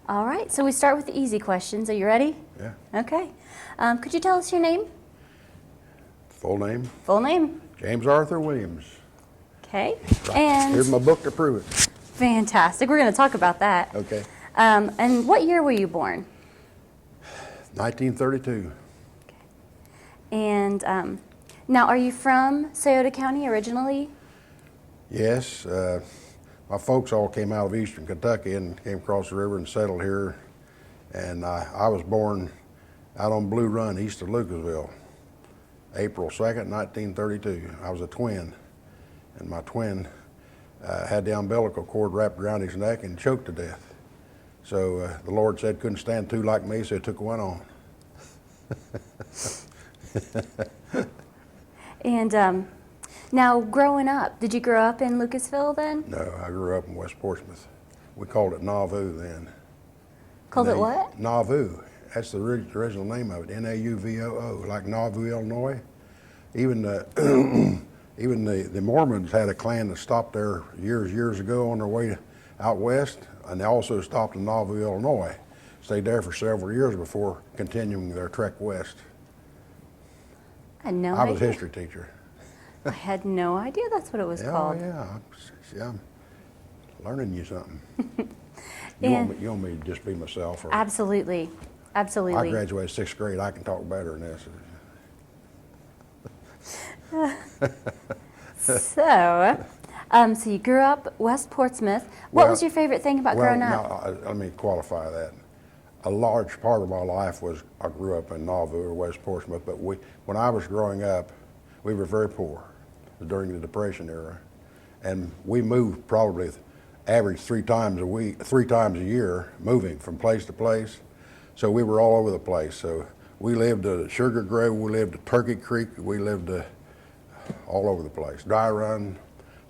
All right, so we start with the easy questions. Are you ready? Yeah. Okay. Could you tell us your name? Full name? Full name. James Arthur Williams. Okay. Right. And Here's my book to prove it. fantastic. We're going to talk about that. Okay. And what year were you born? 1932. Okay. And now, are you from Scioto County originally? Yes. My folks all came out of eastern Kentucky and came across the river and settled here. And I was born out on Blue Run, east of Lucasville, April 2nd, 1932. I was a twin. And my twin had the umbilical cord wrapped around his neck and choked to death. So the Lord said couldn't stand two like me, so he took one on. And now, growing up, did you grow up in Lucasville then? No, I grew up in West Portsmouth. We called it Nauvoo then. Called it what? Nauvoo. That's the original name of it, N-A-U-V-O-O, like Nauvoo, Illinois. Even the Mormons had a clan that stopped there years ago on their way out west, and they also stopped in Nauvoo, Illinois. Stayed there for several years before continuing their trek west. I had no I was a idea. history teacher. I had no idea that's what it was called. Yeah, I'm learning you something. And you want me to just be myself? Or absolutely, I absolutely. graduated 6th grade. I can talk better than this. So you grew up West Portsmouth. What was your favorite thing about growing up? Well, let me qualify that. A large part of my life was I grew up in Nauvoo or West Portsmouth, but when I was growing up, we were very poor during the Depression era, and we moved probably average 3 times a year, moving from place to place. So we were all over the place. So we lived at Sugar Grove, we lived at Turkey Creek, we lived all over the place, Dry Run.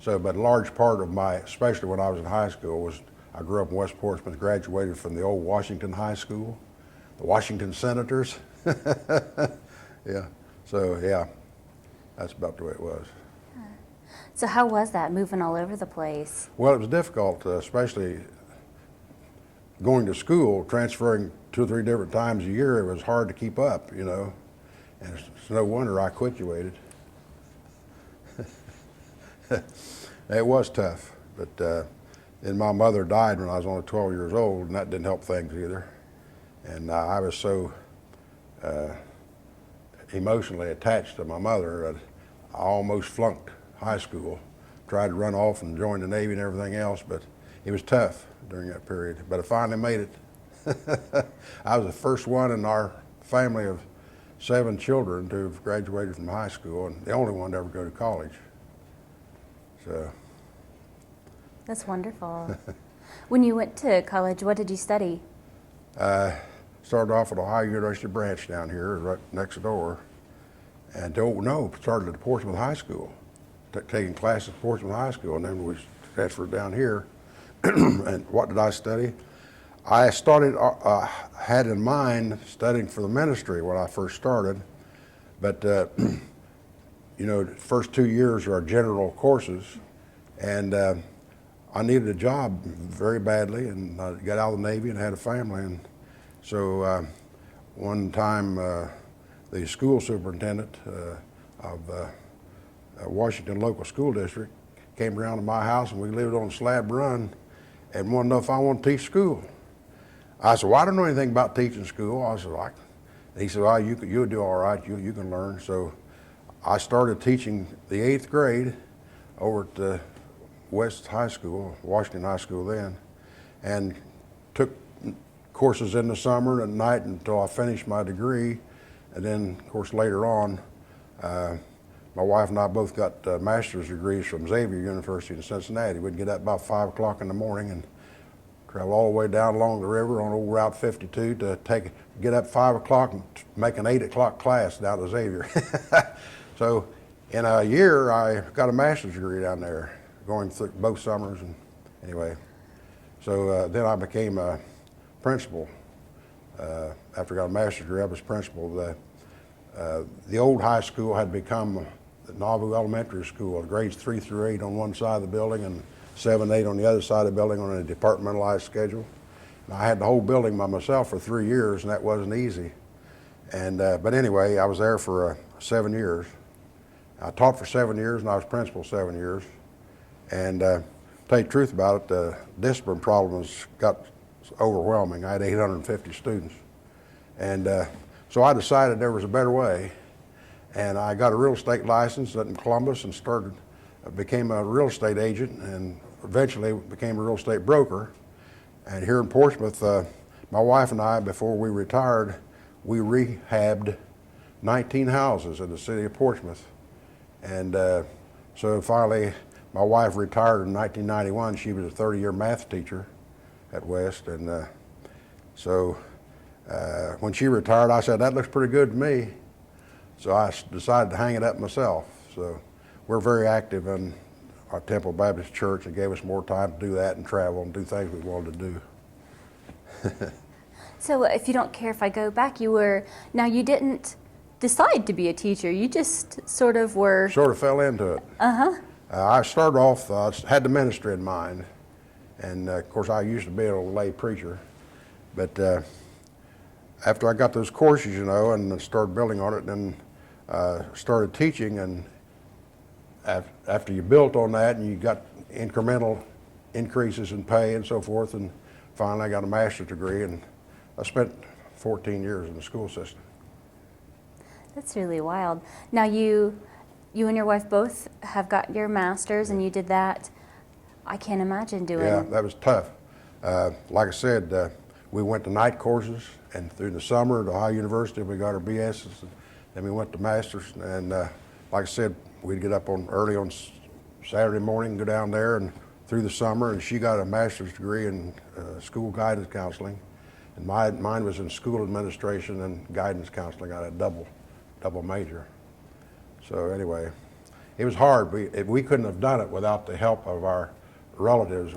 So, but a large part of especially when I was in high school, was I grew up in West Portsmouth, graduated from the old Washington High School, the Washington Senators. Yeah, so yeah, that's about the way it was. So how was that, moving all over the place? Well, it was difficult, especially going to school, transferring 2 or 3 different times a year. It was hard to keep up, you know, and it's no wonder I quituated. It was tough, but then my mother died when I was only 12 years old, and that didn't help things either. And I was so emotionally attached to my mother that I almost flunked high school. Tried to run off and join the Navy and everything else, but it was tough during that period. But I finally made it. I was the first one in our family of 7 children to have graduated from high school, and the only one to ever go to college. So. That's wonderful. When you went to college, what did you study? Started off at Ohio University branch down here, right next door, and started at Portsmouth High School, taking classes at Portsmouth High School, and then we transferred down here. And what did I study? I had in mind studying for the ministry when I first started, but you know, the first 2 years are general courses, and I needed a job very badly, and I got out of the Navy and had a family, and so one time the school superintendent of Washington local school district came around to my house, and we lived on Slab Run, and wanted to know if I wanted to teach school. I said, well, I don't know anything about teaching school. I said, he said, well, you'll do all right, you can learn. So I started teaching the 8th grade over at the West High School, Washington High School then, and took courses in the summer and at night until I finished my degree. And then, of course, later on, my wife and I both got master's degrees from Xavier University in Cincinnati. We'd get up about 5 o'clock in the morning and travel all the way down along the river on old Route 52 to get up 5 o'clock and make an 8 o'clock class down to Xavier. So in a year, I got a master's degree down there, going through both summers. And anyway, so then I became a principal. After I got a master's degree, I was principal. The old high school had become the Naval Elementary School, grades 3 through 8 on one side of the building and 7, 8 on the other side of the building on a departmentalized schedule. I had the whole building by myself for 3 years, and that wasn't easy. And but anyway, I was there for 7 years. I taught for 7 years, and I was principal 7 years. And to tell you the truth about it, the discipline problems got overwhelming. I had 850 students. And so I decided there was a better way. And I got a real estate license in Columbus and became a real estate agent, and eventually became a real estate broker. And here in Portsmouth, my wife and I, before we retired, we rehabbed 19 houses in the city of Portsmouth. And so finally, my wife retired in 1991. She was a 30-year math teacher at West. And so when she retired, I said, that looks pretty good to me. So I decided to hang it up myself. So we're very active in our Temple Baptist Church. It gave us more time to do that and travel and do things we wanted to do. So if you don't care if I go back, now you didn't decide to be a teacher, you just sort of were. Sort of fell into it. I started off, had the ministry in mind. And of course I used to be a lay preacher. But after I got those courses, you know, and started building on it, and started teaching, and after you built on that and you got incremental increases in pay and so forth, and finally I got a master's degree, and I spent 14 years in the school system. That's really wild. Now you and your wife both have got your master's, and you did that. I can't imagine doing. Yeah, that was tough. Like I said, we went to night courses, and through the summer at Ohio University we got our BS's, and then we went to masters. And like I said, we'd get up early on Saturday morning, go down there, and through the summer. And she got a master's degree in school guidance counseling, and mine was in school administration and guidance counseling. I had a double major. So anyway, it was hard. We couldn't have done it without the help of our relatives.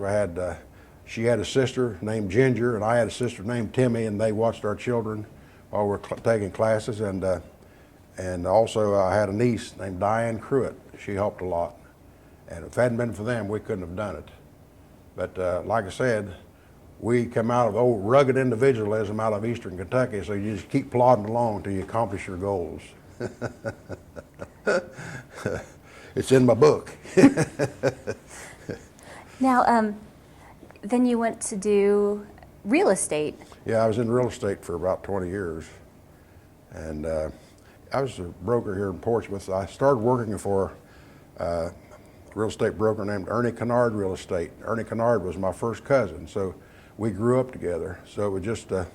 She had a sister named Ginger, and I had a sister named Timmy, and they watched our children while we were taking classes. And also I had a niece named Diane Cruitt. She helped a lot. And if it hadn't been for them, we couldn't have done it. But like I said, we come out of old rugged individualism out of Eastern Kentucky, so you just keep plodding along till you accomplish your goals. It's in my book. Now, then you went to do real estate. Yeah, I was in real estate for about 20 years. And I was a broker here in Portsmouth. I started working for a real estate broker named Ernie Kennard Real Estate. Ernie Kennard was my first cousin, so we grew up together. So it was just kind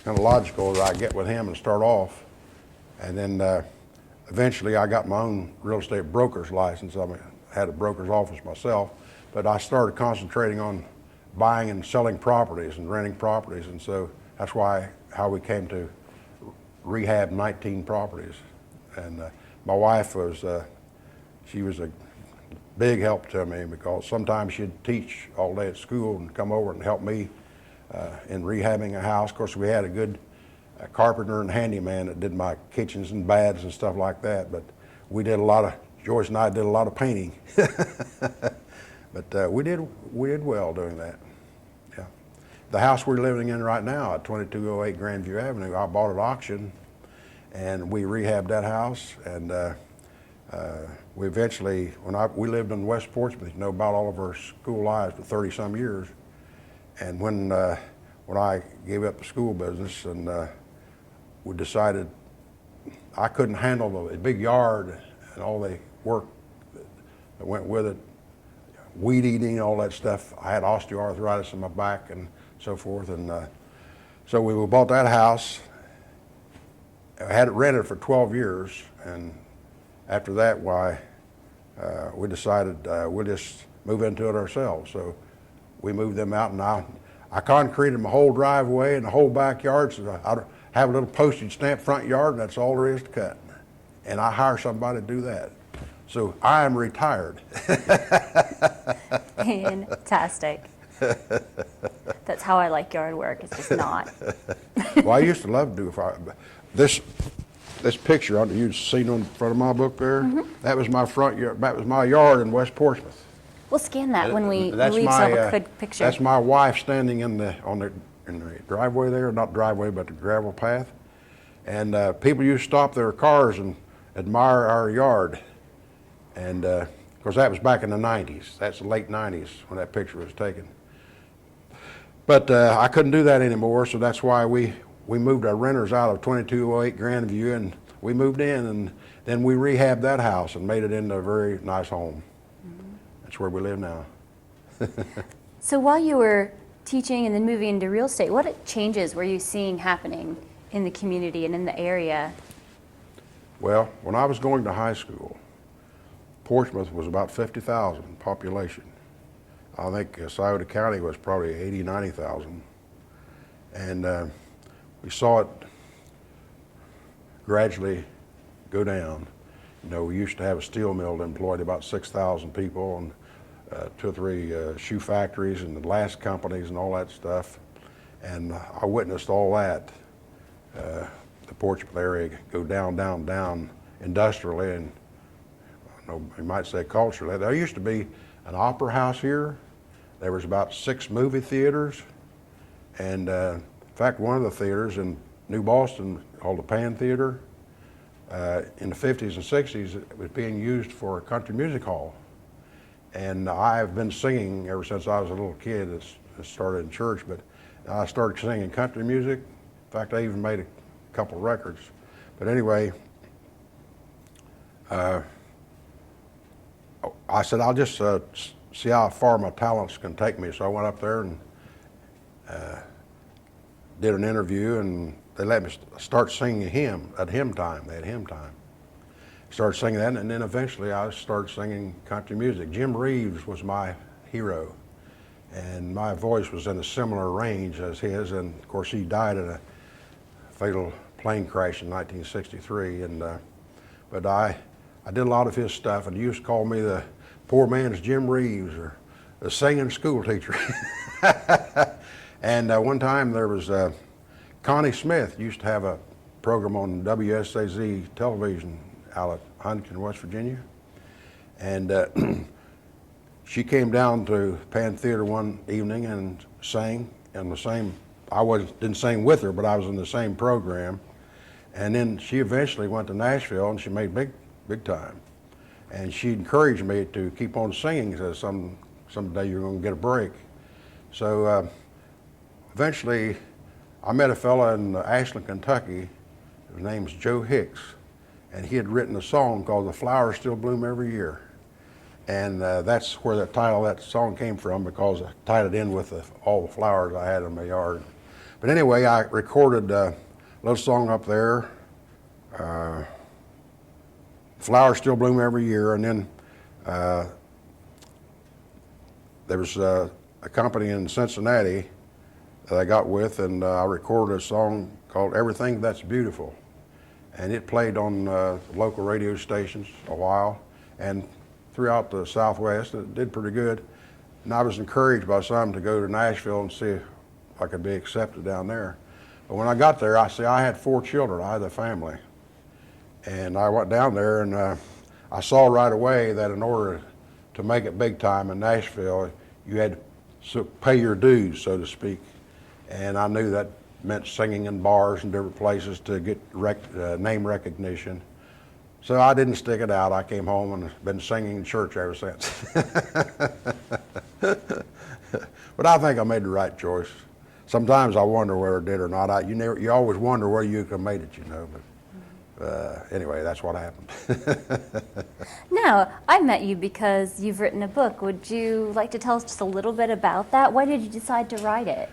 of logical that I get with him and start off. And then eventually I got my own real estate broker's license. I had a broker's office myself, but I started concentrating on buying and selling properties and renting properties. And so that's how we came to rehab 19 properties. And my wife she was a big help to me, because sometimes she'd teach all day at school and come over and help me in rehabbing a house. Of course, we had a good carpenter and handyman that did my kitchens and baths and stuff like that, but Joyce and I did a lot of painting. But we did well doing that. Yeah. The house we're living in right now at 2208 Grandview Avenue, I bought at auction, and we rehabbed that house. And we eventually, we lived in West Portsmouth, you know, about all of our school lives for 30-some years. And when I gave up the school business, and we decided I couldn't handle the big yard and all the work that went with it, weed eating, all that stuff. I had osteoarthritis in my back and so forth. And so we bought that house. I had it rented for 12 years. And after that, we decided we'll just move into it ourselves. So we moved them out, and I concreted my whole driveway and the whole backyard. So I have a little postage stamp front yard, and that's all there is to cut. And I hire somebody to do that. So I am retired. Fantastic. That's how I like yard work. It's just not. Well, I used to love to do this picture you've seen on the front of my book there. Mm-hmm. That was my front yard. That was my yard in West Portsmouth. We'll scan that when we leave, so have a good picture. That's my wife standing on the in the driveway there, not driveway, but the gravel path. And people used to stop their cars and admire our yard. And of course, that was back in the 90s. That's the late 90s when that picture was taken. But I couldn't do that anymore, so that's why we moved our renters out of 2208 Grandview, and we moved in, and then we rehabbed that house and made it into a very nice home. Mm-hmm. That's where we live now. So while you were teaching and then moving into real estate, what changes were you seeing happening in the community and in the area? Well, when I was going to high school, Portsmouth was about 50,000 population. I think Scioto County was probably 80, 90,000. And we saw it gradually go down. You know, we used to have a steel mill that employed about 6,000 people, and 2 or 3 shoe factories and the glass companies and all that stuff. And I witnessed all that, the Portsmouth area go down, down, down industrially, and I know you might say culturally. There used to be an opera house here. There was about 6 movie theaters. And in fact, one of the theaters in New Boston, called the Pan Theater, in the 50s and 60s, it was being used for a country music hall. And I've been singing ever since I was a little kid. It started in church, but I started singing country music. In fact, I even made a couple records. But anyway, I said, I'll just see how far my talents can take me. So I went up there and did an interview, and they let me start singing a hymn at hymn time. They had hymn time. Started singing that, and then eventually I started singing country music. Jim Reeves was my hero, and my voice was in a similar range as his, and of course he died in a fatal plane crash in 1963. And but I did a lot of his stuff, and he used to call me the poor man's Jim Reeves, or the singing school teacher. And one time there was Connie Smith used to have a program on WSAZ television out at Huntington, West Virginia. And she came down to Pan Theater one evening and sang in the same, didn't sing with her, but I was in the same program. And then she eventually went to Nashville, and she made big time. And she encouraged me to keep on singing, said someday you're going to get a break. So eventually I met a fella in Ashland, Kentucky. His name's Joe Hicks, and he had written a song called "The Flowers Still Bloom Every Year." And that's where the title of that song came from, because I tied it in with all the flowers I had in my yard. But anyway, I recorded a little song up there, "Flowers Still Bloom Every Year," and then there was a company in Cincinnati that I got with, and I recorded a song called "Everything That's Beautiful." And it played on local radio stations a while, and throughout the Southwest. It did pretty good. And I was encouraged by some to go to Nashville and see if I could be accepted down there. But when I got there, I had 4 children. I had a family. And I went down there, and I saw right away that in order to make it big time in Nashville, you had to pay your dues, so to speak. And I knew that meant singing in bars and different places to get name recognition. So I didn't stick it out. I came home and been singing in church ever since. But I think I made the right choice. Sometimes I wonder whether I did or not. You always wonder where you could have made it, you know. But anyway, that's what happened. Now, I met you because you've written a book. Would you like to tell us just a little bit about that? Why did you decide to write it?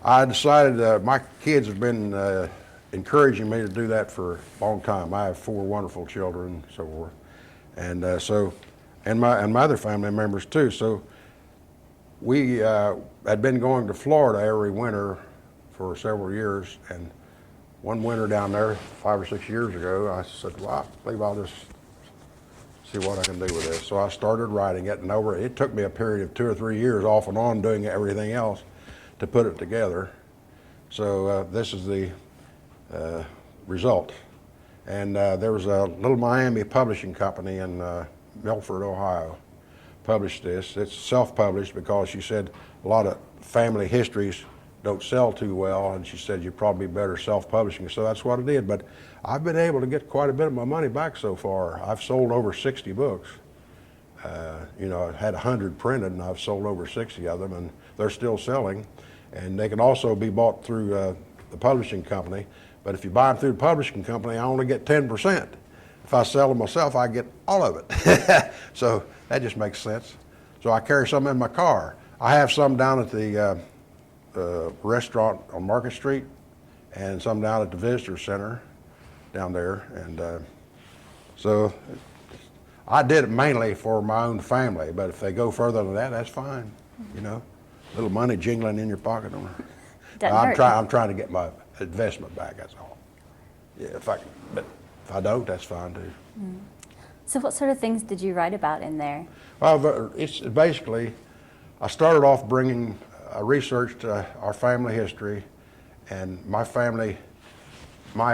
I decided, my kids have been encouraging me to do that for a long time. I have 4 wonderful children and so forth. And and my other family members too. So we had been going to Florida every winter for several years, and one winter down there 5 or 6 years ago, I said, well, I believe I'll just see what I can do with this. So I started writing it, and it took me a period of 2 or 3 years off and on doing everything else to put it together. So this is the result. And there was a little Miami publishing company in Milford, Ohio, published this. It's self-published because she said a lot of family histories don't sell too well, and she said you'd probably be better self-publishing. So that's what I did. But I've been able to get quite a bit of my money back so far. I've sold over 60 books. You know, I had 100 printed, and I've sold over 60 of them, and they're still selling. And they can also be bought through the publishing company. But if you buy them through the publishing company, I only get 10%. If I sell them myself, I get all of it. So that just makes sense. So I carry some in my car. I have some down at the restaurant on Market Street, and some down at the visitor center down there. And so I did it mainly for my own family, but if they go further than that, that's fine. You know, a little money jingling in your pocket. I'm trying to get my investment back. That's all. Yeah, but if I don't, that's fine too. Mm. So, what sort of things did you write about in there? Well, it's basically, I started off bringing research to our family history, and my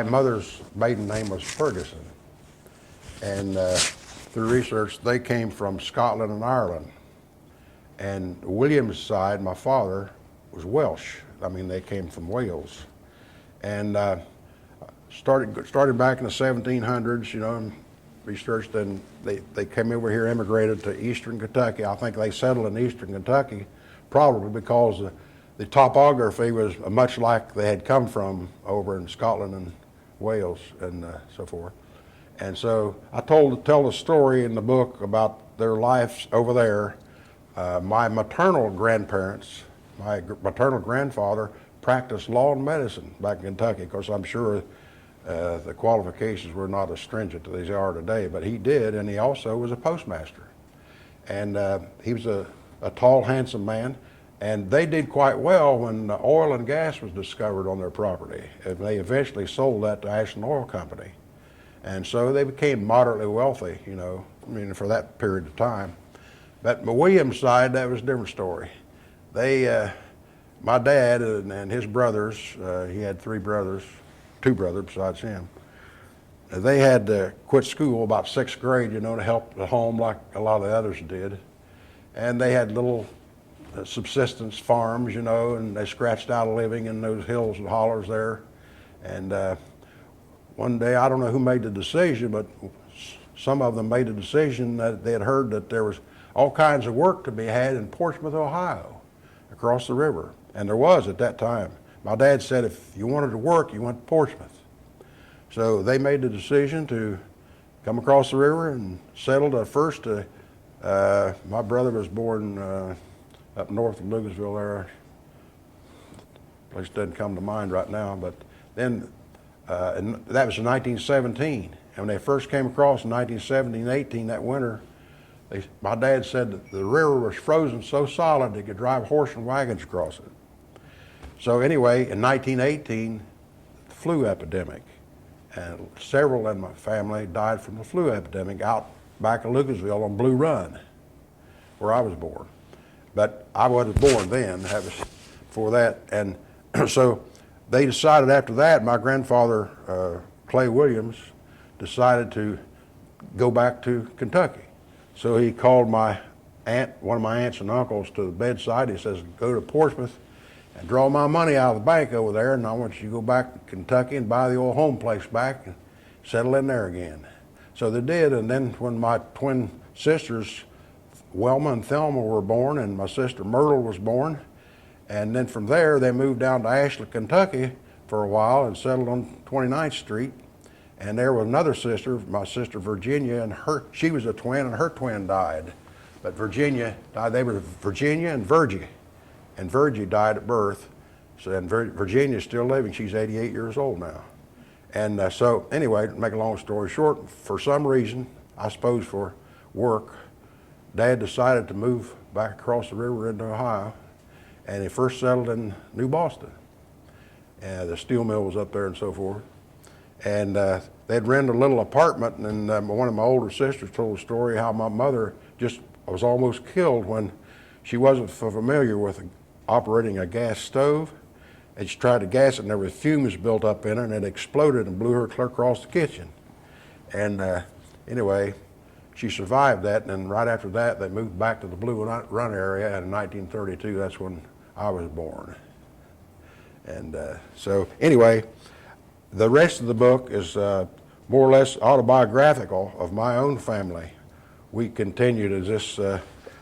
mother's maiden name was Ferguson, and through research, they came from Scotland and Ireland. And William's side, my father, was Welsh. I mean, they came from Wales. And started back in the 1700s, you know, and researched, and they came over here, immigrated to eastern Kentucky. I think they settled in eastern Kentucky probably because the topography was much like they had come from over in Scotland and Wales and so forth. And so I tell the story in the book about their lives over there. My maternal grandparents, my maternal grandfather practiced law and medicine back in Kentucky. Of course, I'm sure the qualifications were not as stringent as they are today, but he did, and he also was a postmaster. And he was a tall, handsome man, and they did quite well when oil and gas was discovered on their property. And they eventually sold that to National Oil Company. And so they became moderately wealthy, you know, I mean, for that period of time. But my Williams side, that was a different story. My dad and his brothers, he had two brothers besides him. They had to quit school about 6th grade, you know, to help the home like a lot of the others did. And they had little subsistence farms, you know, and they scratched out a living in those hills and hollers there. And one day, I don't know who made the decision, but some of them made a decision that they had heard that there was all kinds of work to be had in Portsmouth, Ohio, across the river. And there was at that time. My dad said if you wanted to work, you went to Portsmouth. So they made the decision to come across the river and settled at first. My brother was born up north of Lucasville there. The place doesn't come to mind right now, but then and that was in 1917. And when they first came across in 1917 and 18, that winter, my dad said that the river was frozen so solid they could drive horse and wagons across it. So anyway, in 1918, the flu epidemic, and several in my family died from the flu epidemic out back of Lucasville on Blue Run, where I was born. But I wasn't born then, that was before that. And so they decided after that, my grandfather, Clay Williams, decided to go back to Kentucky. So he called my aunt, one of my aunts and uncles, to the bedside. He says, go to Portsmouth and draw my money out of the bank over there, and I want you to go back to Kentucky and buy the old home place back and settle in there again. So they did, and then when my twin sisters, Wilma and Thelma, were born, and my sister Myrtle was born, and then from there they moved down to Ashland, Kentucky for a while and settled on 29th Street. And there was another sister, my sister Virginia, and she was a twin, and her twin died. But Virginia died. They were Virginia and Virgie. And Virgie died at birth. So, and Virginia's still living. She's 88 years old now. And so anyway, to make a long story short, for some reason, I suppose for work, Dad decided to move back across the river into Ohio. And he first settled in New Boston. And the steel mill was up there and so forth. And they'd rented a little apartment, and one of my older sisters told a story how my mother just was almost killed when she wasn't familiar with operating a gas stove, and she tried to gas it, and there were fumes built up in it, and it exploded and blew her clear across the kitchen. And anyway, she survived that, and then right after that, they moved back to the Blue Run area, and in 1932, that's when I was born. And so anyway, the rest of the book is more or less autobiographical of my own family. We continued, as this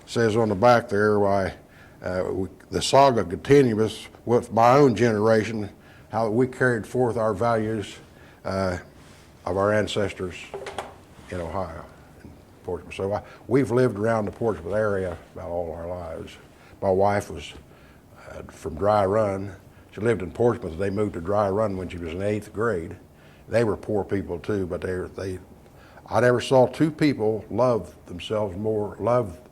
says on the back there, why the saga continues with my own generation, how we carried forth our values of our ancestors in Ohio, in Portsmouth. So we've lived around the Portsmouth area about all our lives. My wife was from Dry Run. She lived in Portsmouth. They moved to Dry Run when she was in 8th grade. They were poor people too, but I never saw two people love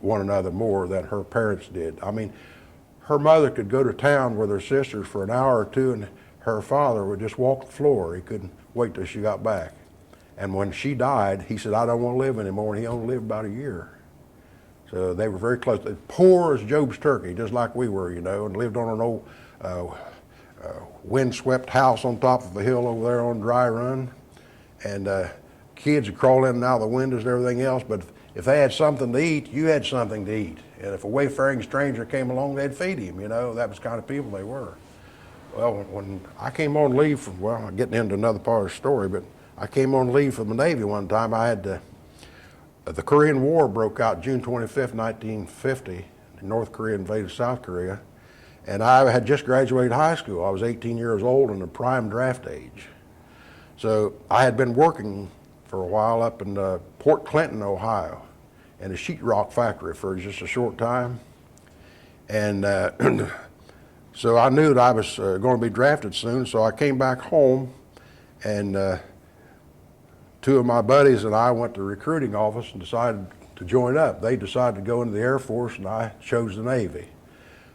one another more than her parents did. I mean, her mother could go to town with her sisters for an hour or two, and her father would just walk the floor. He couldn't wait till she got back. And when she died, he said, "I don't want to live anymore," and he only lived about a year. So they were very close. Poor as Job's turkey, just like we were, you know, and lived on an old windswept house on top of a hill over there on Dry Run. And kids would crawl in and out of the windows and everything else, but if they had something to eat, you had something to eat. And if a wayfaring stranger came along, they'd feed him, you know. That was the kind of people they were. Well, when I came on leave from, well, I'm getting into another part of the story, but I came on leave from the Navy one time. I had the Korean War broke out June 25th, 1950. North Korea invaded South Korea. And I had just graduated high school. I was 18 years old and the prime draft age. So I had been working for a while up in Port Clinton, Ohio, in a sheetrock factory for just a short time. And so I knew that I was going to be drafted soon, so I came back home, and two of my buddies and I went to the recruiting office and decided to join up. They decided to go into the Air Force, and I chose the Navy.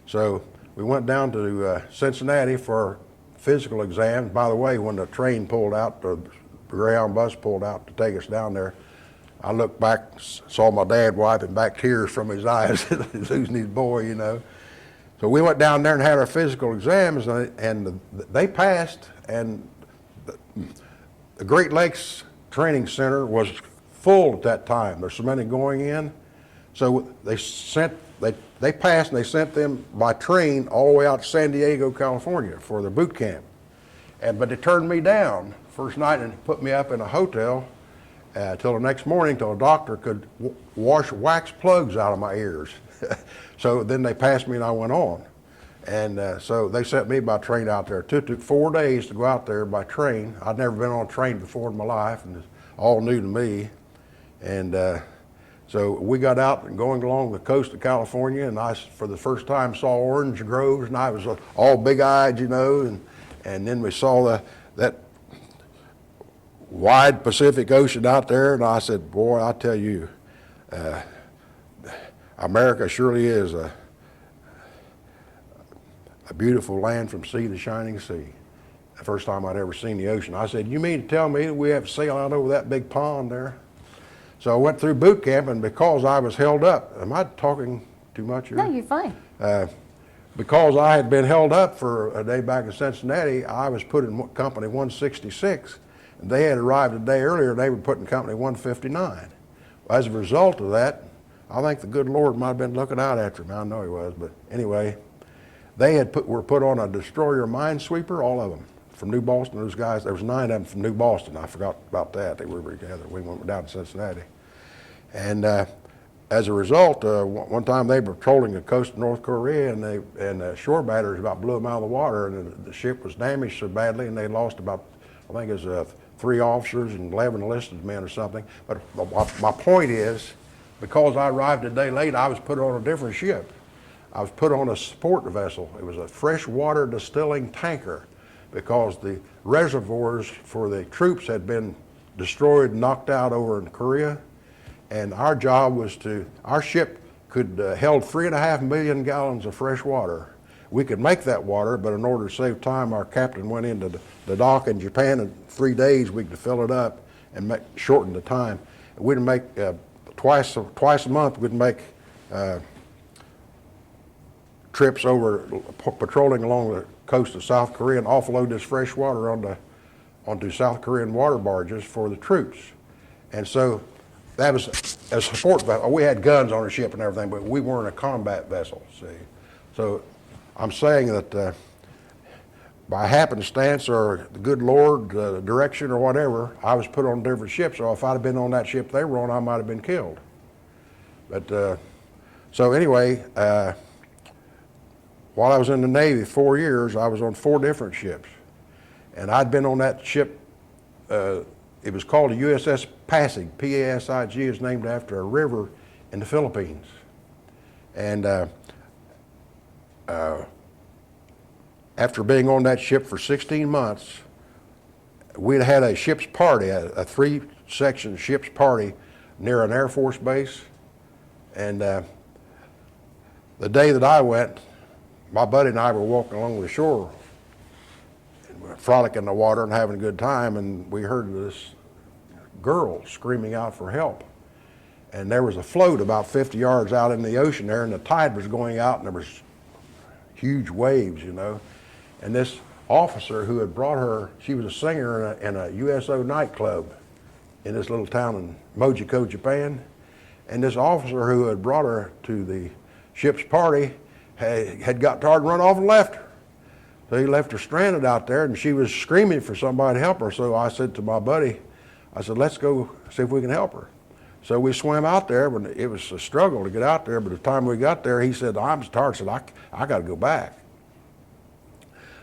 So we went down to Cincinnati for physical exams. By the way, when the train pulled out, the Greyhound bus pulled out to take us down there, I looked back, saw my dad wiping back tears from his eyes, losing his boy, you know. So we went down there and had our physical exams, and they passed, and the Great Lakes Training Center was full at that time. There's so many going in. So they passed, and they sent them by train all the way out to San Diego, California for their boot camp. But they turned me down first night and put me up in a hotel till the next morning, till a doctor could wash wax plugs out of my ears. So then they passed me and I went on. And so they sent me by train out there. It took 4 days to go out there by train. I'd never been on a train before in my life, and it's all new to me. And so we got out and going along the coast of California, and I, for the first time, saw orange groves, and I was all big-eyed, you know, and then we saw that wide Pacific Ocean out there, and I said, boy, I tell you, America surely is a beautiful land from sea to shining sea. The first time I'd ever seen the ocean. I said, you mean to tell me that we have to sail out over that big pond there? So I went through boot camp, and because I was held up, am I talking too much here? No, you're fine. Because I had been held up for a day back in Cincinnati, I was put in company 166. And they had arrived a day earlier, and they were put in company 159. As a result of that, I think the good Lord might have been looking out after me. I know he was, but anyway, they were put on a destroyer minesweeper, all of them, from New Boston. Those guys, there was 9 of them from New Boston. I forgot about that. They were together. We went down to Cincinnati. And as a result, one time they were patrolling the coast of North Korea, and shore batteries about blew them out of the water, and the ship was damaged so badly, and they lost about, I think it was 3 officers and 11 enlisted men or something. But my point is, because I arrived a day late, I was put on a different ship. I was put on a support vessel. It was a freshwater distilling tanker, because the reservoirs for the troops had been destroyed and knocked out over in Korea. And our job was our ship could held 3.5 million gallons of fresh water. We could make that water, but in order to save time, our captain went into the dock in Japan. In 3 days, we could fill it up and shorten the time. We'd make twice a month. We'd make trips over, patrolling along the coast of South Korea, and offload this fresh water onto South Korean water barges for the troops. And so that was a support vessel. We had guns on the ship and everything, but we weren't a combat vessel, see. So I'm saying that by happenstance or the good Lord, direction or whatever, I was put on different ships. So if I'd have been on that ship they were on, I might have been killed. But so anyway, while I was in the Navy 4 years, I was on 4 different ships. And I'd been on that ship, it was called the USS Pasig. P-A-S-I-G is named after a river in the Philippines. And after being on that ship for 16 months, we'd had a ship's party, a 3-section ship's party near an Air Force base. And the day that I went, my buddy and I were walking along the shore, frolicking in the water and having a good time, and we heard this girl screaming out for help. And there was a float about 50 yards out in the ocean there, and the tide was going out, and there was huge waves, you know. And this officer who had brought her, she was a singer in a USO nightclub in this little town in Mojiko, Japan. And this officer who had brought her to the ship's party had got tired and run off and left her. So he left her stranded out there, and she was screaming for somebody to help her. So I said to my buddy, I said, let's go see if we can help her. So we swam out there, but it was a struggle to get out there. But the time we got there, he said, I'm tired. I said, I got to go back.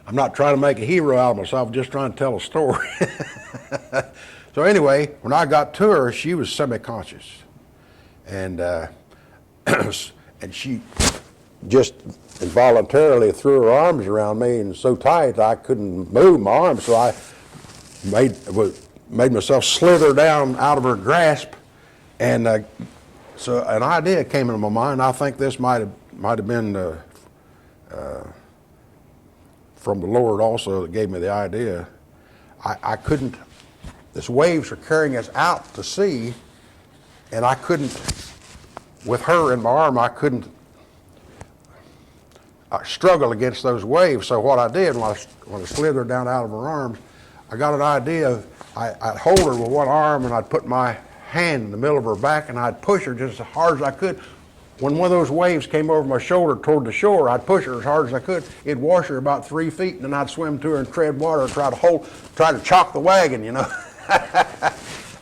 I'm not trying to make a hero out of myself, I'm just trying to tell a story. So anyway, when I got to her, she was semi-conscious. And and she just involuntarily threw her arms around me, and so tight I couldn't move my arms. So I made myself slither down out of her grasp, and so an idea came into my mind. I think this might have been from the Lord also that gave me the idea. I couldn't. This waves were carrying us out to sea, and I couldn't. With her in my arm, I couldn't struggle against those waves. So what I did when I slithered down out of her arms, I got an idea of I'd hold her with one arm, and I'd put my hand in the middle of her back, and I'd push her just as hard as I could. When one of those waves came over my shoulder toward the shore, I'd push her as hard as I could. It'd wash her about 3 feet, and then I'd swim to her and tread water and try to chock the wagon, you know.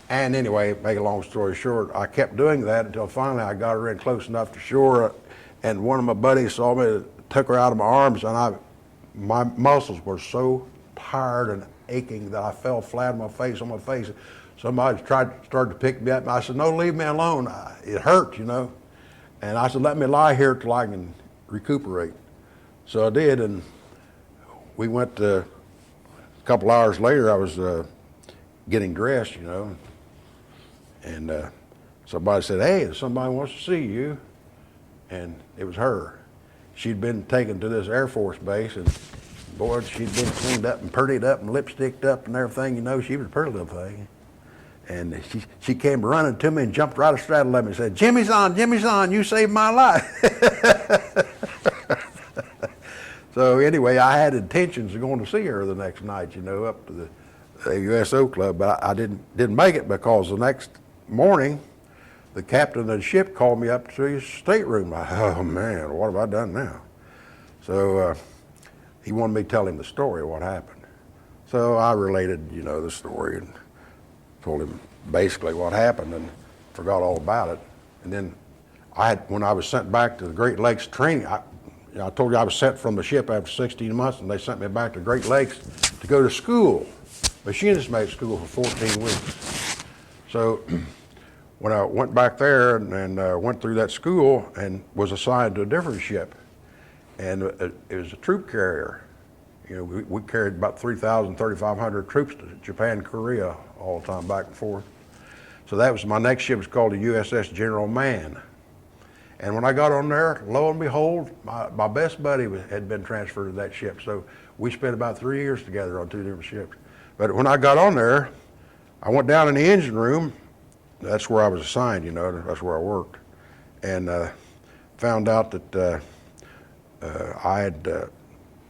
And anyway, make a long story short, I kept doing that until finally I got her in close enough to shore, and one of my buddies saw me, took her out of my arms, and my muscles were so tired and aching that I fell flat on my face. Somebody started to pick me up, and I said, no, leave me alone. It hurts, you know. And I said, let me lie here till I can recuperate. So I did, and we went a couple hours later. I was getting dressed, you know, and somebody said, hey, somebody wants to see you. And it was her. She'd been taken to this Air Force base, and boy, she'd been cleaned up and prettied up and lipsticked up and everything, you know. She was a pretty little thing. And she came running to me and jumped right astraddle of me and said, Jimmy's on, you saved my life. So anyway, I had intentions of going to see her the next night, you know, up to the USO club, but I didn't make it because the next morning, the captain of the ship called me up to his stateroom. Oh man, what have I done now? So he wanted me to tell him the story of what happened. So I related, you know, the story and told him basically what happened and forgot all about it. And then when I was sent back to the Great Lakes training, I told you I was sent from the ship after 16 months, and they sent me back to Great Lakes to go to school, machinist mate school for 14 weeks. So when I went back there and went through that school and was assigned to a different ship, and it was a troop carrier. You know, we carried about 3,000, 3,500 troops to Japan, Korea all the time, back and forth. So that was my next ship. Was called the USS General Mann. And when I got on there, lo and behold, my best buddy had been transferred to that ship. So we spent about 3 years together on 2 different ships. But when I got on there, I went down in the engine room. That's where I was assigned, you know, that's where I worked. And found out that I had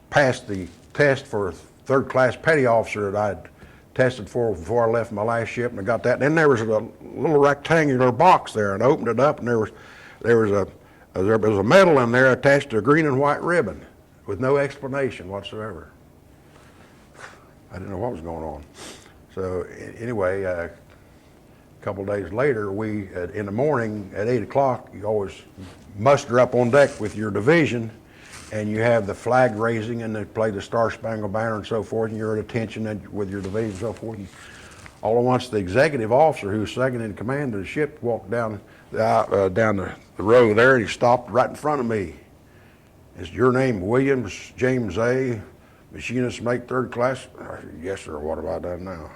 passed the test for a 3rd class petty officer that I had tested for before I left my last ship, and I got that. And then there was a little rectangular box there, and I opened it up, and there was a medal in there attached to a green and white ribbon with no explanation whatsoever. I didn't know what was going on. So anyway, a couple of days later, we in the morning at 8 o'clock, you always muster up on deck with your division, and you have the flag raising, and they play the Star Spangled Banner and so forth, and you're at attention with your division and so forth. And all at once, the executive officer, who was second in command of the ship, walked down the road there, and he stopped right in front of me. Is your name Williams James A., machinist mate, third class? I said, yes, sir. What have I done now?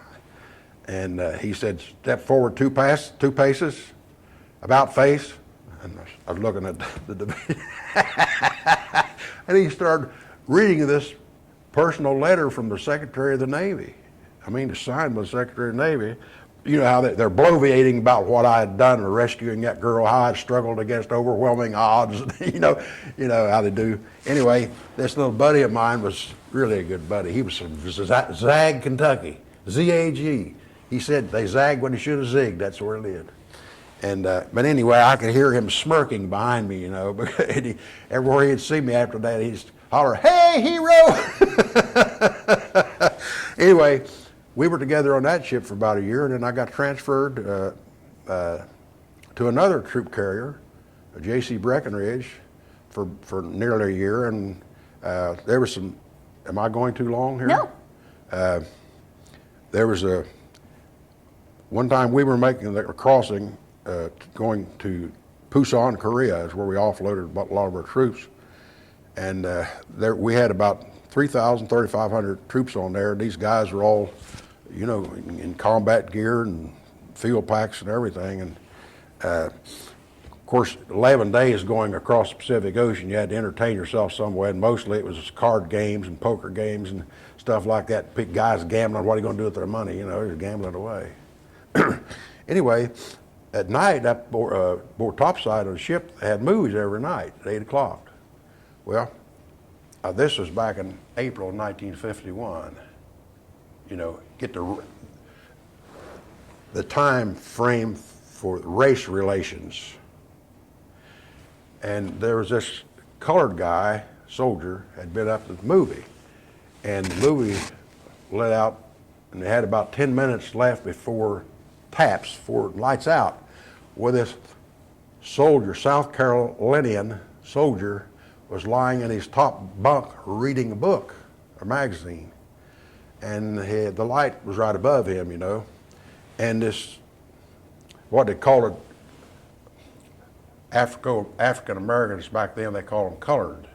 And he said, step forward two paces, about face. And I was looking at the division. And he started reading this personal letter from the Secretary of the Navy. I mean, signed by the Secretary of the Navy. You know how they're bloviating about what I had done in rescuing that girl, how I struggled against overwhelming odds. you know how they do. Anyway, this little buddy of mine was really a good buddy. He was from Zag, Kentucky, Z-A-G. He said they zagged when they should have zigged. That's where it lived. And but anyway, I could hear him smirking behind me, because everywhere he'd see me after that, he'd holler, "Hey, hero!" Anyway, we were together on that ship for about a year, and then I got transferred to another troop carrier, a J.C. Breckenridge, for nearly a year. And there was some. Am I going too long here? No. There was one time we were making a crossing, going to Busan, Korea, is where we offloaded a lot of our troops, and there we had about 3,000, 3,500 troops on there. These guys were all, in combat gear and field packs and everything. And of course, 11 days going across the Pacific Ocean, you had to entertain yourself some way, and mostly it was card games and poker games and stuff like that. Big guys gambling. What are you going to do with their money? They're gambling away. Anyway, at night, up aboard topside of the ship, they had movies every night at 8 o'clock. Well, this was back in April of 1951. Get the time frame for race relations. And there was this colored guy, soldier, had been up to the movie. And the movie let out, and they had about 10 minutes left before lights out. Well, this soldier, South Carolinian soldier, was lying in his top bunk reading a book, a magazine. And the light was right above him, And this, what they called it, African Americans back then, they called them colored.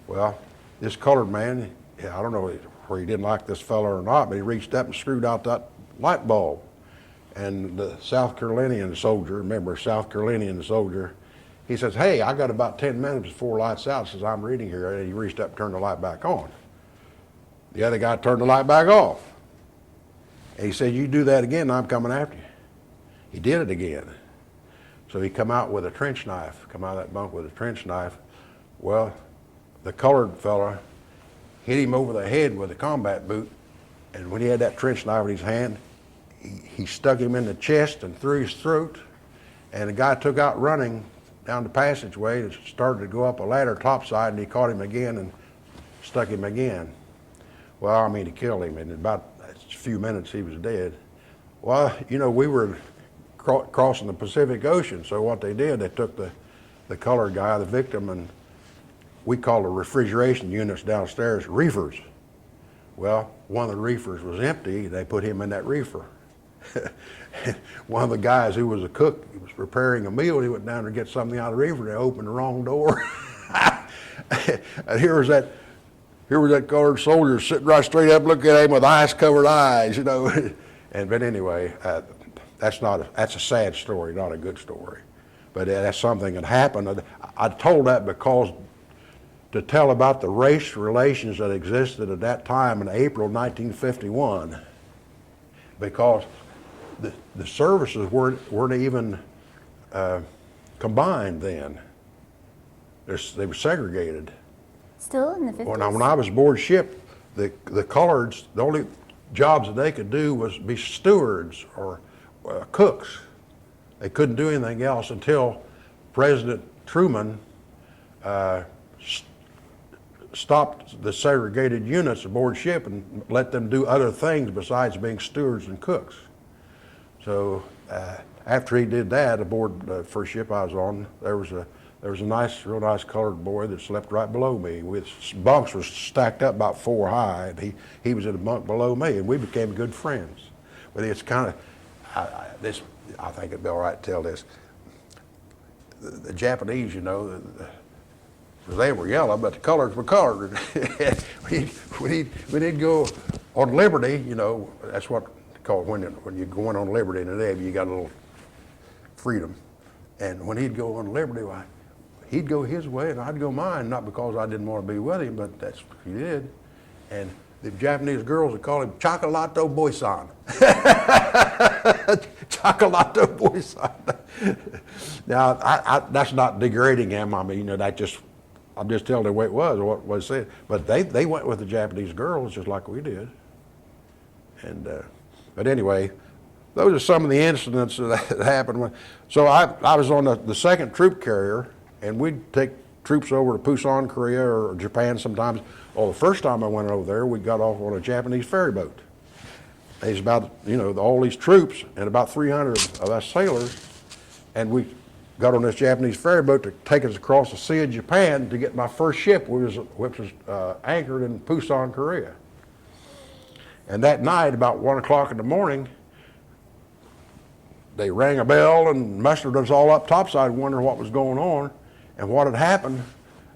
Well, this colored man, I don't know where he didn't like this fella or not, but he reached up and screwed out that light bulb. And the South Carolinian soldier, he says, "Hey, I got about 10 minutes before lights out," says, "I'm reading here." And he reached up and turned the light back on. The other guy turned the light back off. And he said, "You do that again, I'm coming after you." He did it again. So he come out with a trench knife, come out of that bunk with a trench knife. Well, the colored fella hit him over the head with a combat boot, and when he had that trench knife in his hand, he stuck him in the chest and through his throat, and the guy took out running down the passageway and started to go up a ladder topside, and he caught him again and stuck him again. Well, he killed him. In about a few minutes, he was dead. Well, we were crossing the Pacific Ocean, so what they did, they took the colored guy, the victim, and we called the refrigeration units downstairs reefers. Well, one of the reefers was empty. They put him in that reefer. One of the guys who was a cook, he was preparing a meal. He went down to get something out of the reefer. They opened the wrong door. And here was that colored soldier sitting right straight up, looking at him with ice-covered eyes, But anyway, that's a sad story, not a good story. But that's something that happened. I told that because to tell about the race relations that existed at that time in April 1951, because the services weren't even combined then. They were segregated. Still in the 50s? When I was aboard ship, the coloreds, the only jobs that they could do was be stewards or cooks. They couldn't do anything else until President Truman stopped the segregated units aboard ship and let them do other things besides being stewards and cooks. So after he did that aboard the first ship I was on, there was a real nice colored boy that slept right below me. Bunks were stacked up about 4 high, and he was in a bunk below me, and we became good friends. But it's kind of, I think it'd be all right to tell this. The Japanese, you know, they were yellow, but the colors were colored. when he'd go on liberty, you know, that's what they call it when you're going on liberty in the Navy, you got a little freedom. And when he'd go on liberty, why, he'd go his way and I'd go mine, not because I didn't want to be with him, but that's what he did. And the Japanese girls would call him Chocolato Boy-san. Chocolato Boy-san. Now, that's not degrading him. I mean, you know, I'm just telling the way it was, what was said. But they went with the Japanese girls just like we did. And but anyway, those are some of the incidents that happened. So I was on the second troop carrier, and we'd take troops over to Busan, Korea, or Japan sometimes. Well, the first time I went over there, we got off on a Japanese ferry boat. There's about, you know, all these troops and about 300 of us sailors, and we got on this Japanese ferry boat to take us across the Sea of Japan to get my first ship, which was anchored in Busan, Korea. And that night, about 1 o'clock in the morning, they rang a bell and mustered us all up topside, wondering what was going on. And what had happened,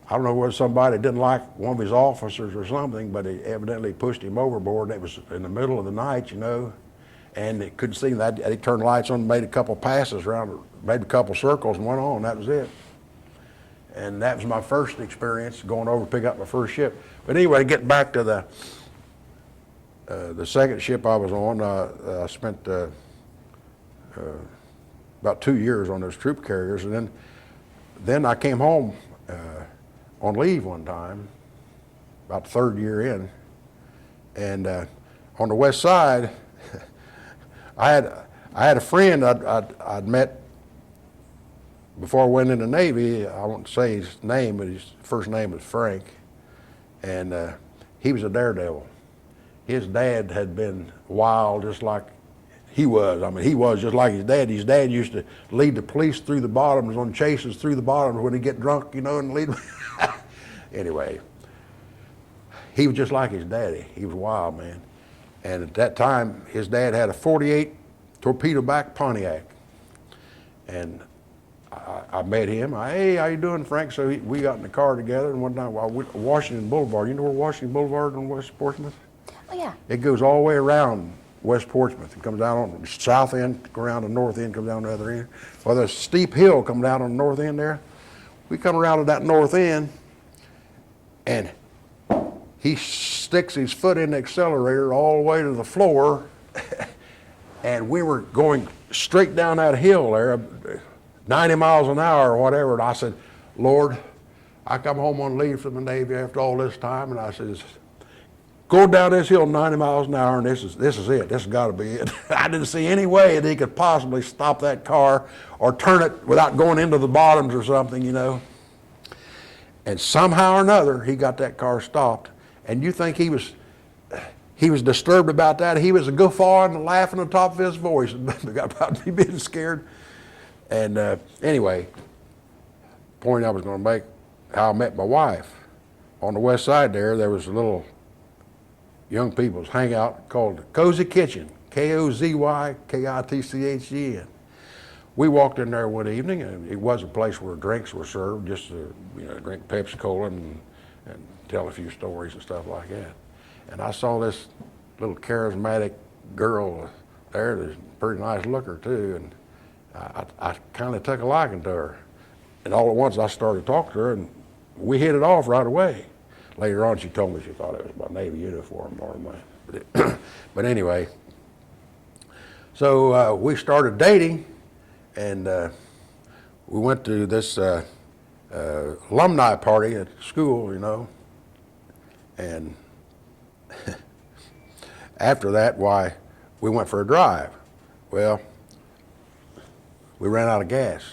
I don't know whether somebody didn't like one of his officers or something, but he evidently pushed him overboard. It was in the middle of the night, you know, and they couldn't see that. They turned lights on, made a couple passes around, made a couple circles, and went on. That was it. And that was my first experience going over to pick up my first ship. But anyway, getting back to the second ship I was on, I spent about 2 years on those troop carriers, and then I came home on leave one time, about the third year in, and on the west side, I had a friend I'd met before I went in the Navy. I won't say his name, but his first name was Frank, and he was a daredevil. His dad had been wild, just like he was. I mean, he was just like his dad. His dad used to lead the police through the bottoms on chases through the bottoms when he'd get drunk, you know, and lead. Anyway, he was just like his daddy. He was wild, man. And at that time, his dad had a 48 torpedo back Pontiac. And I met him. Hey, how you doing, Frank? So we got in the car together, and one night, Washington Boulevard. You know where Washington Boulevard in West Portsmouth? Oh, yeah. It goes all the way around West Portsmouth. It comes down on the south end, go around the north end, comes down the other end. Well, there's a steep hill come down on the north end there. We come around to that north end, and he sticks his foot in the accelerator all the way to the floor, and we were going straight down that hill there, 90 miles an hour or whatever, and I said, Lord, I come home on leave from the Navy after all this time, and I said, go down this hill 90 miles an hour, and this is it. This has got to be it. I didn't see any way that he could possibly stop that car or turn it without going into the bottoms or something, you know. And somehow or another, he got that car stopped. And you think he was disturbed about that? He was guffawing and laughing on top of his voice about me being scared. And anyway, point I was going to make, how I met my wife. On the west side there was a little young people's hangout called Cozy Kitchen, KOZYKITCHEN. We walked in there one evening, and it was a place where drinks were served, just to, you know, drink Pepsi-Cola and tell a few stories and stuff like that. And I saw this little charismatic girl there, that's a pretty nice looker too, and I kind of took a liking to her. And all at once I started talking to her, and we hit it off right away. Later on, she told me she thought it was my Navy uniform or my. But anyway, so we started dating, and we went to this alumni party at school, you know. And after that, why, we went for a drive. Well, we ran out of gas.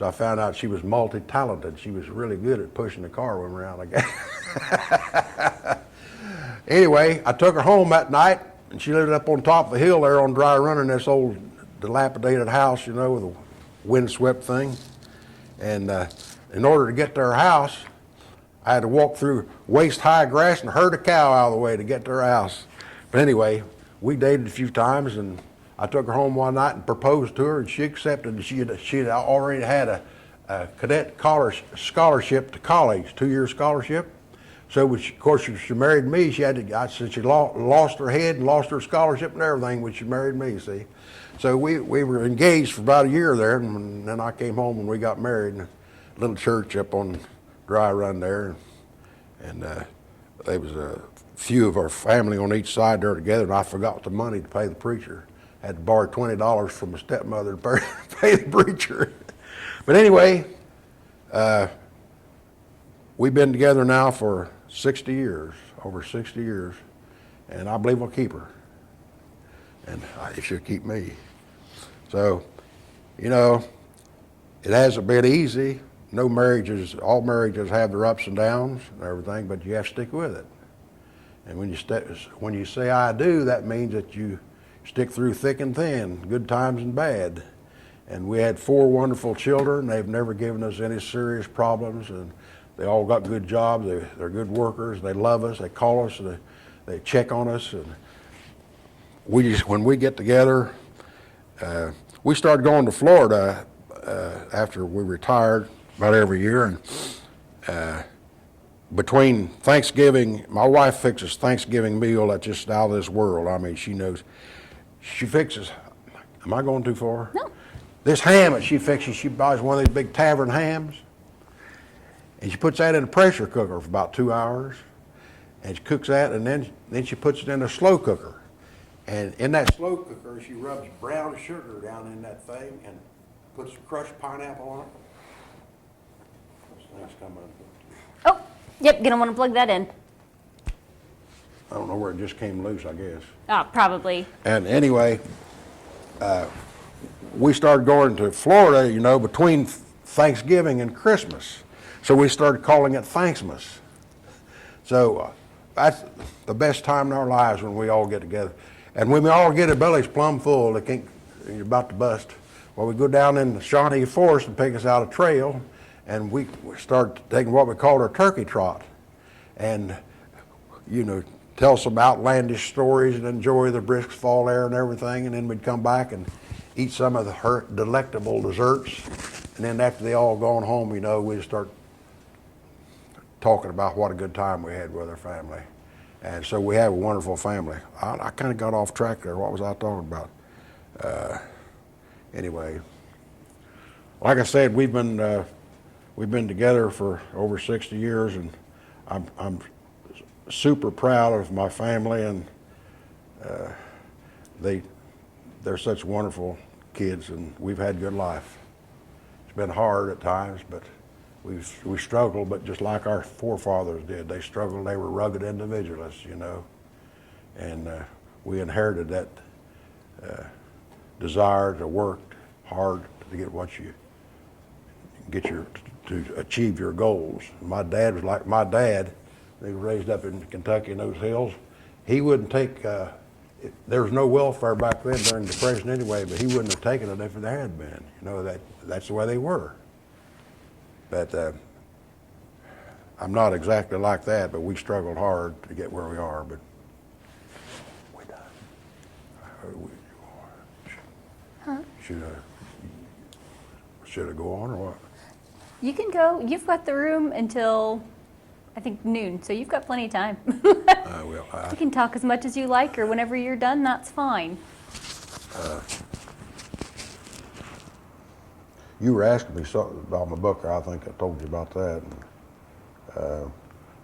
So I found out she was multi-talented. She was really good at pushing the car around, I guess. Anyway, I took her home that night, and she lived up on top of the hill there on Dry Run in this old dilapidated house, you know, with a windswept thing. And in order to get to her house, I had to walk through waist-high grass and herd a cow out of the way to get to her house. But anyway, we dated a few times, and I took her home one night and proposed to her, and she accepted. She had already had a cadet scholarship to college, 2-year scholarship. So, of course, she married me. She lost her head and lost her scholarship and everything when she married me, see. So we were engaged for about a year there, and then I came home and we got married in a little church up on Dry Run there. And there was a few of our family on each side there together, and I forgot the money to pay the preacher. I had to borrow $20 from my stepmother to pay the preacher. But anyway, we've been together now for 60 years, over 60 years, and I believe I'll keep her. And she'll keep me. So, you know, it hasn't been easy. No marriages, all marriages have their ups and downs and everything, but you have to stick with it. And when you say I do, that means that you stick through thick and thin, good times and bad. And we had 4 wonderful children. They've never given us any serious problems, and they all got good jobs. They're good workers. They love us. They call us. They check on us. And when we get together, we started going to Florida after we retired about every year. And between Thanksgiving, my wife fixes Thanksgiving meal that's just out of this world. I mean, she knows. She fixes, am I going too far? No. This ham that she fixes, she buys one of these big tavern hams, and she puts that in a pressure cooker for about 2 hours, and she cooks that, and then she puts it in a slow cooker. And in that slow cooker, she rubs brown sugar down in that thing and puts crushed pineapple on it. This thing's coming up. Oh, yep, gonna want to plug that in. I don't know where it just came loose, I guess. Ah, probably. And anyway, we started going to Florida, you know, between Thanksgiving and Christmas. So we started calling it Thanksmas. So that's the best time in our lives when we all get together. And when we all get our bellies plumb full, you're about to bust. Well, we go down in the Shawnee Forest and pick us out a trail, and we start taking what we call our turkey trot. And, you know, tell some outlandish stories and enjoy the brisk fall air and everything, and then we'd come back and eat some of the delectable desserts. And then after they all gone home, you know, we'd start talking about what a good time we had with our family. And so we have a wonderful family. I kind of got off track there. What was I talking about? Anyway, like I said, we've been together for over 60 years, and I'm super proud of my family, and they're such wonderful kids, and we've had a good life. It's been hard at times, but we struggled, but just like our forefathers did. They struggled. They were rugged individualists, you know, and we inherited that desire to work hard to get to achieve your goals. My dad was like my dad. They were raised up in Kentucky in those hills. He wouldn't take. There was no welfare back then during the Depression anyway, but he wouldn't have taken it if there had been. You know, that's the way they were. But I'm not exactly like that, but we struggled hard to get where we are. But we done. Should I go on or what? You can go. You've got the room until, I think, noon, so you've got plenty of time. I will. You can talk as much as you like, or whenever you're done, that's fine. You were asking me something about my book. I think I told you about that.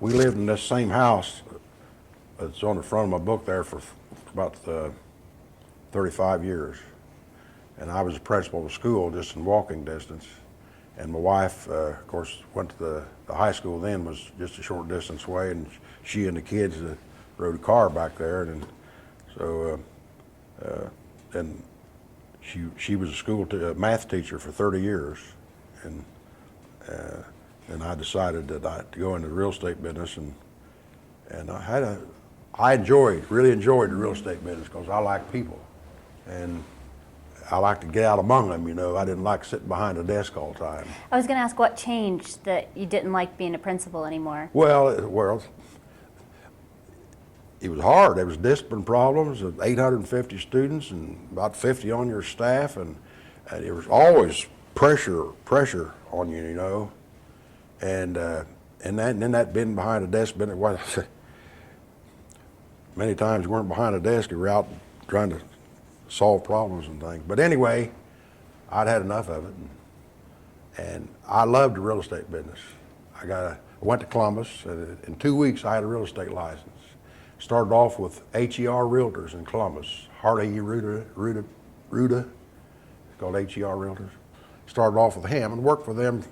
We lived in this same house that's on the front of my book there for about 35 years. And I was the principal of the school just in walking distance. And my wife, of course, went to the high school then, was just a short distance away, and she and the kids rode a car back there. And so, and she was a math teacher for 30 years, and then I decided that I had to go into the real estate business, and I really enjoyed the real estate business because I like people, and I like to get out among them. I didn't like sitting behind a desk all the time. I was going to ask what changed that you didn't like being a principal anymore. Well, it was hard. There was discipline problems of 850 students and about 50 on your staff, and there was always pressure on you, and then that being behind a desk, many times you weren't behind a desk, you were out trying to solve problems and things. But anyway, I'd had enough of it, and I loved the real estate business. I went to Columbus, and in 2 weeks I had a real estate license. Started off with HER Realtors in Columbus, Hardy Ruda, it's called HER Realtors. Started off with him and worked for them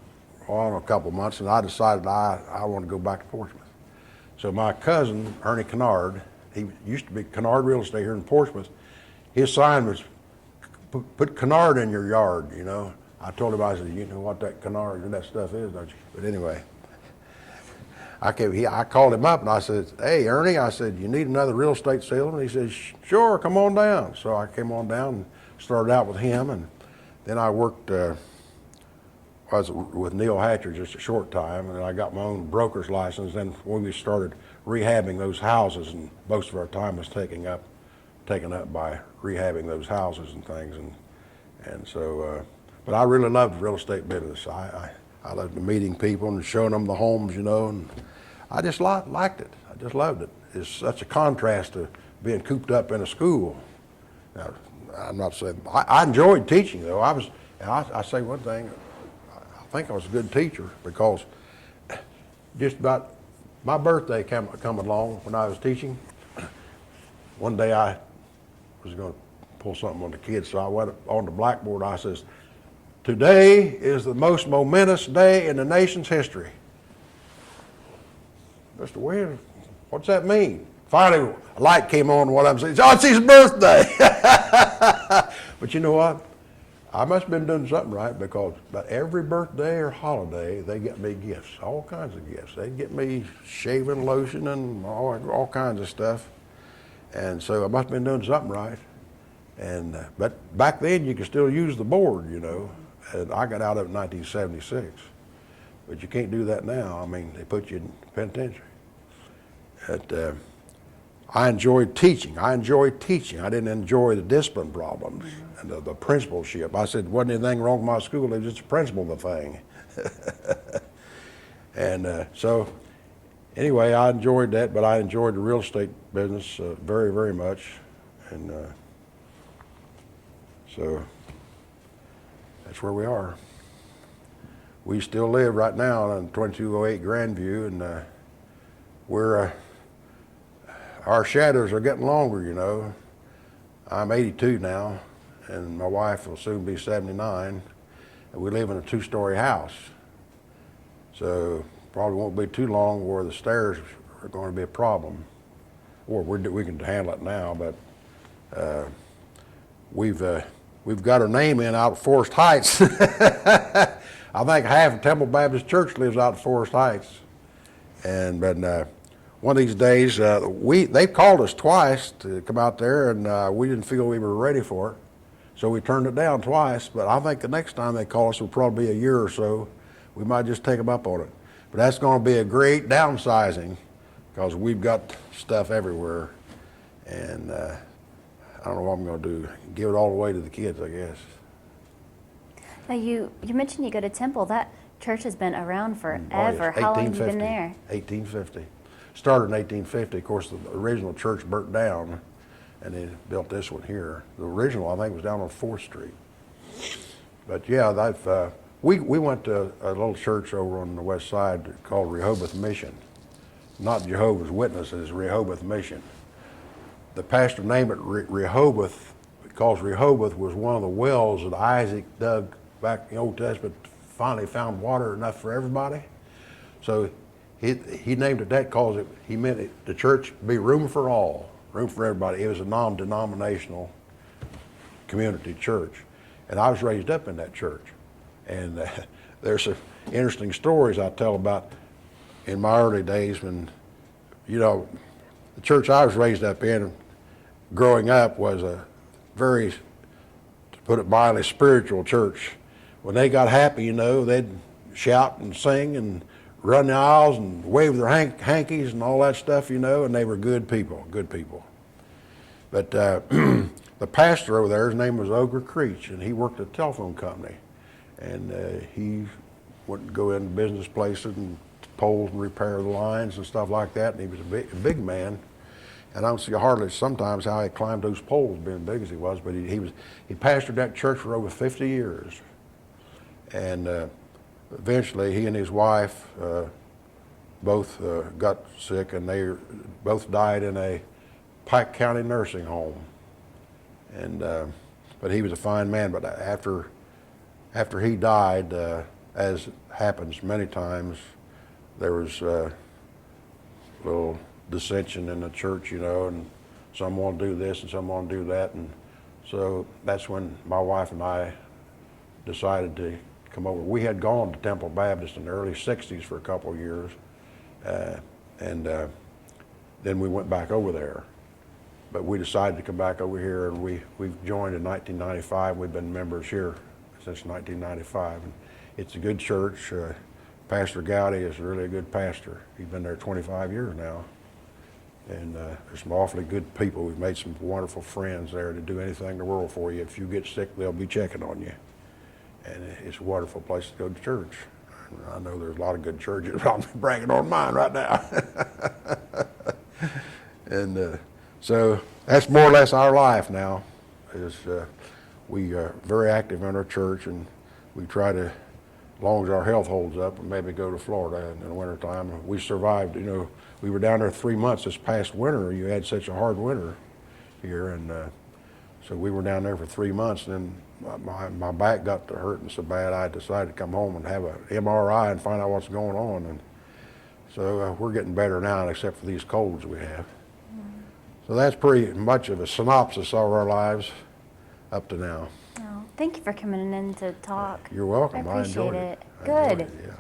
a couple of months, and I decided I want to go back to Portsmouth. So my cousin, Ernie Kennard, he used to be Kennard Real Estate here in Portsmouth. His sign was, put Kennard in your yard, I told him, I said, you know what that Kennard and that stuff is, don't you? But anyway, I called him up and I said, hey, Ernie, I said, you need another real estate salesman? He says, sure, come on down. So I came on down and started out with him, and then I worked I was with Neil Hatcher just a short time, and then I got my own broker's license. Then when we started rehabbing those houses, and most of our time was taken up by rehabbing those houses and things, and so. But I really loved the real estate business. I loved meeting people and showing them the homes, and I just liked it. I just loved it. It's such a contrast to being cooped up in a school. Now, I'm not saying I enjoyed teaching though. I say one thing. I think I was a good teacher because just about my birthday come along when I was teaching. One day I was going to pull something on the kids, so I went on the blackboard. I says, today is the most momentous day in the nation's history. Mr. Wade, what's that mean? Finally, a light came on what I'm saying. Oh, it's his birthday. But you know what? I must have been doing something right, because about every birthday or holiday, they get me gifts, all kinds of gifts. They get me shaving lotion and all kinds of stuff. And so I must have been doing something right. And but back then, you could still use the board, And I got out of it in 1976. But you can't do that now. I mean, they put you in penitentiary. I enjoyed teaching. I didn't enjoy the discipline problems and the principalship. I said, wasn't anything wrong with my school. It was just the principal of the thing. And so, anyway, I enjoyed that, but I enjoyed the real estate business very, very much. And so that's where we are. We still live right now on 2208 Grandview, and our shadows are getting longer, I'm 82 now, and my wife will soon be 79, and we live in a 2-story house. So probably won't be too long where the stairs are going to be a problem, or we can handle it now, but we've got our name in out at Forest Heights. I think half of Temple Baptist Church lives out at Forest Heights. But one of these days, they called us twice to come out there, and we didn't feel we were ready for it. So we turned it down twice, but I think the next time they call us will probably be a year or so. We might just take them up on it. But that's going to be a great downsizing, because we've got stuff everywhere. And I don't know what I'm going to do. Give it all away to the kids, I guess. Now you mentioned you go to Temple. That church has been around forever. Oh, yes. How long have you been there? 1850. Started in 1850. Of course, the original church burnt down, and they built this one here. The original, I think, was down on 4th Street. But yeah, we went to a little church over on the west side called Rehoboth Mission. Not Jehovah's Witnesses, Rehoboth Mission. The pastor named it Rehoboth because Rehoboth was one of the wells that Isaac dug back in the Old Testament, finally found water enough for everybody. So he named it that because he meant the church be room for all, room for everybody. It was a non-denominational community church. And I was raised up in that church. And there's some interesting stories I tell about in my early days when, you know, the church I was raised up in, growing up, was a very, to put it mildly, spiritual church. When they got happy, you know, they'd shout and sing and run the aisles and wave their hankies and all that stuff, you know, and they were good people, good people. But the pastor over there, his name was Ogre Creech, and he worked at a telephone company. And he wouldn't go into business places and poles and repair the lines and stuff like that. And he was a big man. And I don't see hardly sometimes how he climbed those poles, being big as he was. But he pastored that church for over 50 years. And eventually, he and his wife both got sick, and they both died in a Pike County nursing home. And but he was a fine man. But after he died, as happens many times, there was a little dissension in the church, you know, and some want to do this and some want to do that. And so that's when my wife and I decided to come over. We had gone to Temple Baptist in the early 60s for a couple of years, and then we went back over there. But we decided to come back over here, and we've joined in 1995. We've been members here since 1995. And it's a good church. Pastor Gowdy is really a good pastor. He's been there 25 years now. And there's some awfully good people. We've made some wonderful friends there to do anything in the world for you. If you get sick, they'll be checking on you. And it's a wonderful place to go to church. I know there's a lot of good churches, but I'm bragging on mine right now. And so that's more or less our life now. We are very active in our church, and we try to, as long as our health holds up, maybe go to Florida in the wintertime. We survived, you know, we were down there 3 months this past winter. You had such a hard winter here, and so we were down there for 3 months, and then my back got to hurting so bad I decided to come home and have an MRI and find out what's going on. And so we're getting better now, except for these colds we have. So that's pretty much of a synopsis of our lives up to now. Oh, thank you for coming in to talk. You're welcome. I appreciate enjoyed it. I enjoyed Good. it, yeah.